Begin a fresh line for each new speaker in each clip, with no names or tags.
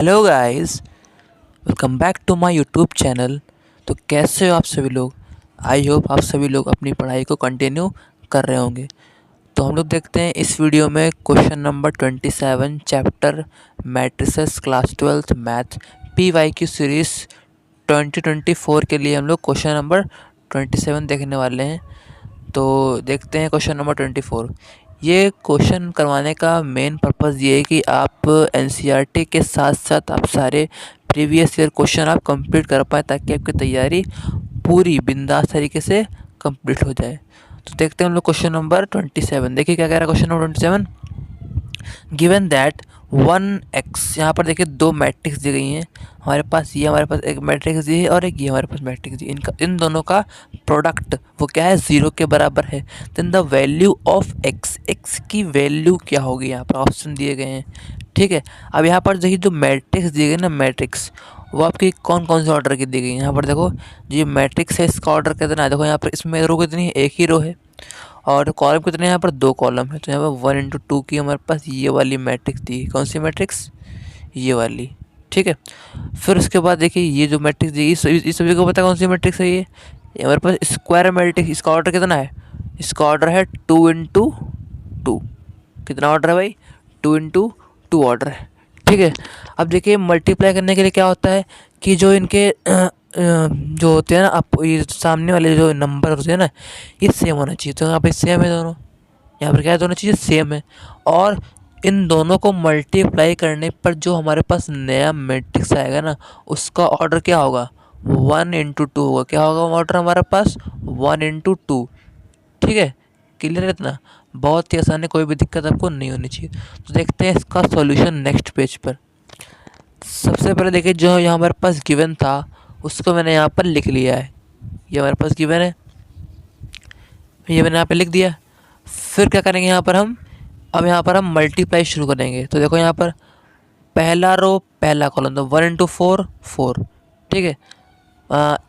Hello guys, welcome back to my YouTube channel. तो कैसे हो आप सभी लोग। आई होप आप सभी लोग अपनी पढ़ाई को कंटिन्यू कर रहे होंगे। तो हम लोग देखते हैं इस वीडियो में question number 27 chapter matrices class 12th math PYQ series 2024 के लिए हम लोग क्वेश्चन नंबर 27 देखने वाले हैं। तो देखते हैं क्वेश्चन नंबर 24। ये क्वेश्चन करवाने का मेन पर्पज़ ये है कि आप NCERT के साथ साथ आप सारे प्रीवियस ईयर क्वेश्चन आप कंप्लीट कर पाएँ, ताकि आपकी तैयारी पूरी बिंदास तरीके से कंप्लीट हो जाए। तो देखते हैं हम लोग क्वेश्चन नंबर 27। देखिए क्या कह रहा है question number 27। Given that 1x, यहाँ पर देखिए दो मैट्रिक्स दी गई हैं हमारे पास। ये हमारे पास एक मैट्रिक्स दी है और एक ये हमारे पास मैट्रिक्स दी है। इन दोनों का प्रोडक्ट वो क्या है, 0 के बराबर है। Then the value of x की वैल्यू क्या होगी, यहाँ पर ऑप्शन दिए गए हैं। ठीक है, अब यहाँ पर देखिए जो मैट्रिक्स दी गई ना, मैट्रिक्स वो आपकी कौन कौन से ऑर्डर की दी गई है। यहाँ पर देखो जो मैट्रिक्स है इसका ऑर्डर कितना है। देखो यहाँ पर इसमें रो कितनी है, एक ही रो है। और कॉलम कितने यहाँ पर, दो कॉलम है। तो यहाँ पर 1 × 2 की हमारे पास ये वाली मैट्रिक्स दी। कौन सी मैट्रिक्स, ये वाली। ठीक है, फिर उसके बाद देखिए ये जो मैट्रिक्स दी इस सभी को पता कौन सी मैट्रिक्स है ये हमारे पास स्क्वायर मैट्रिक्स। इसका ऑर्डर कितना है, इसका ऑर्डर है 2 × 2। कितना ऑर्डर है भाई, 2 × 2 ऑर्डर है। ठीक है, अब देखिए मल्टीप्लाई करने के लिए क्या होता है कि जो इनके जो होते हैं ना, आप ये सामने वाले जो नंबर होते हैं ना, ये सेम होना चाहिए। तो यहाँ पे सेम है दोनों, यहाँ पर क्या है, दोनों चीज़ें सेम है। और इन दोनों को मल्टीप्लाई करने पर जो हमारे पास नया मैट्रिक्स आएगा ना, उसका ऑर्डर क्या होगा, 1 × 2 होगा। क्या होगा ऑर्डर हमारे पास, 1 × 2। ठीक है, क्लियर है इतना, बहुत ही आसान है, कोई भी दिक्कत आपको नहीं होनी चाहिए। तो देखते हैं इसका सॉल्यूशन नेक्स्ट पेज पर। सबसे पहले देखिए जो यहाँ हमारे पास गिवन था उसको मैंने यहाँ पर लिख लिया है। ये हमारे पास गिवन है, ये मैंने यहाँ पे लिख दिया। फिर क्या करेंगे यहाँ पर हम, अब यहाँ पर हम मल्टीप्लाई शुरू करेंगे। तो देखो यहाँ पर पहला रो पहला कॉलम, तो 1 × 4 4। ठीक है,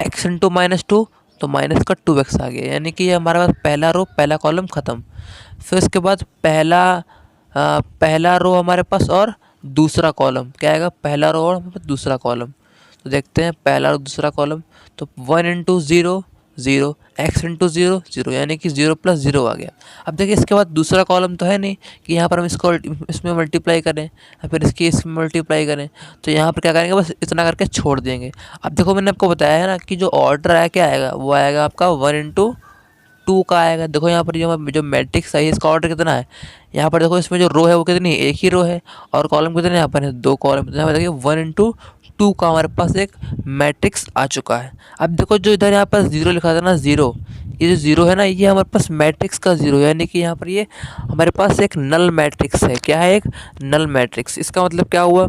x × -2 तो माइनस का 2x आ गया, यानी कि ये हमारे पास पहला रो पहला कॉलम ख़त्म। फिर उसके बाद पहला रो हमारे पास और दूसरा कॉलम क्या आएगा, पहला रो और हमारे पास दूसरा कॉलम। तो देखते हैं पहला और दूसरा कॉलम, तो 1 × 0 0, x × 0 0, यानी कि 0 + 0 आ गया। अब देखिए इसके बाद दूसरा कॉलम तो है नहीं कि यहाँ पर हम इसको इसमें मल्टीप्लाई करें या फिर इसमें मल्टीप्लाई करें। तो यहाँ पर क्या करेंगे, बस इतना करके छोड़ देंगे। अब देखो मैंने आपको बताया है ना कि जो ऑर्डर आया क्या आएगा, वो आएगा आपका 1 × 2 का आएगा। देखो यहाँ पर जो मैट्रिक्स है इसका ऑर्डर कितना है, यहाँ पर देखो इसमें जो रो है वो कितनी है, एक ही रो है। और कॉलम कितने यहाँ पर है, दो कॉलम। यहाँ पर देखिए 1 × 2 का हमारे पास एक मैट्रिक्स आ चुका है। अब देखो जो इधर यहाँ पर 0 लिखा था ना, 0, ये जो 0 है ना, ये हमारे पास मैट्रिक्स का 0, यानी कि यहाँ पर ये हमारे पास एक नल मैट्रिक्स है। क्या है, एक नल मैट्रिक्स। इसका मतलब क्या हुआ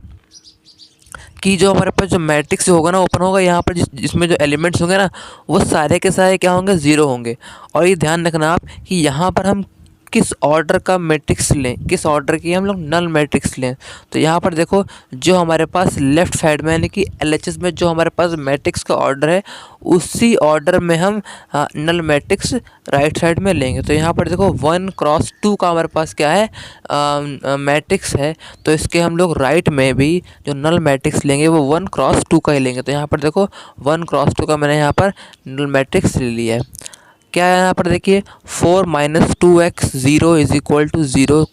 कि जो हमारे पास जो मैट्रिक्स होगा ना ओपन होगा, यहाँ पर जिसमें जो एलिमेंट्स होंगे ना, वो सारे के सारे क्या होंगे, 0 होंगे। और ये ध्यान रखना आप कि यहाँ पर हम किस ऑर्डर का मैट्रिक्स लें, किस ऑर्डर की हम लोग नल मैट्रिक्स लें। तो यहाँ पर देखो जो हमारे पास लेफ़्ट साइड में यानी कि LHS में जो हमारे पास मैट्रिक्स का ऑर्डर है, उसी ऑर्डर में हम नल मैट्रिक्स राइट साइड में लेंगे। तो यहाँ पर देखो 1 × 2 का हमारे पास क्या है, मैट्रिक्स है। तो इसके हम लोग राइट में भी जो नल मैट्रिक्स लेंगे वो 1 × 2 का ही लेंगे। तो यहाँ पर देखो 1 × 2 का मैंने यहाँ पर नल मैट्रिक्स ले लिया है। क्या है यहाँ पर देखिए 4 - 2x 0 = 0,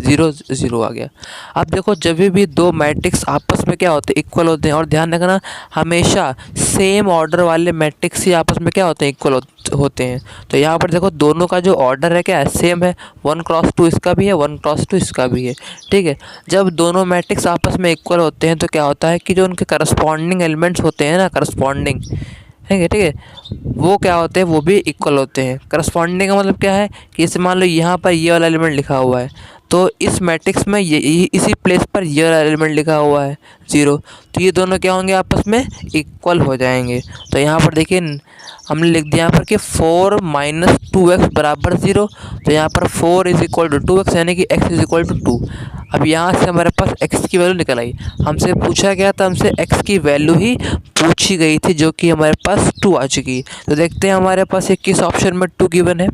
0 0 आ गया। अब देखो जब भी दो मैट्रिक्स आपस में क्या होते हैं, इक्वल होते हैं। और ध्यान रखना हमेशा सेम ऑर्डर वाले मैट्रिक्स ही आपस में क्या होते हैं, इक्वल होते हैं। तो यहाँ पर देखो दोनों का जो ऑर्डर है क्या है, सेम है। 1 × 2 इसका भी है, 1 × 2 इसका भी है। ठीक है, जब दोनों मैट्रिक्स आपस में इक्वल होते हैं तो क्या होता है कि जो उनके करस्पॉन्डिंग एलिमेंट्स होते हैं ना, करस्पॉन्डिंग, ठीक है, वो क्या होते हैं, वो भी इक्वल होते हैं। करस्पॉन्डिंग का मतलब क्या है कि जैसे मान लो यहाँ पर ये वाला एलिमेंट लिखा हुआ है, तो इस मैट्रिक्स में ये इसी प्लेस पर ये वाला एलिमेंट लिखा हुआ है 0, तो ये दोनों क्या होंगे, आपस में इक्वल हो जाएंगे। तो यहाँ पर देखिए हमने लिख दिया यहाँ पर कि 4 - 2x = 0। तो यहाँ पर 4 = 2x, यानी कि x = 2। अब यहाँ से हमारे पास x की वैल्यू निकल आई। हमसे पूछा गया था, हमसे x की वैल्यू ही पूछी गई थी, जो कि हमारे पास 2 आ चुकी। तो देखते हैं हमारे पास ये किस ऑप्शन में 2 गिवन है।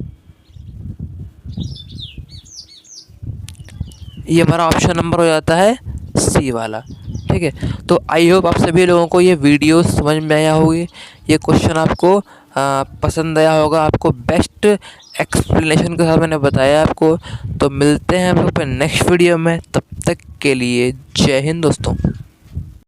ये हमारा ऑप्शन नंबर हो जाता है C वाला। ठीक है। तो आई होप आप सभी लोगों को ये वीडियो समझ में आया होगी, ये क्वेश्चन आपको पसंद आया होगा, आपको बेस्ट एक्सप्लेनेशन के साथ मैंने बताया आपको। तो मिलते हैं हम लोग नेक्स्ट वीडियो में, तब तक के लिए जय हिंद दोस्तों।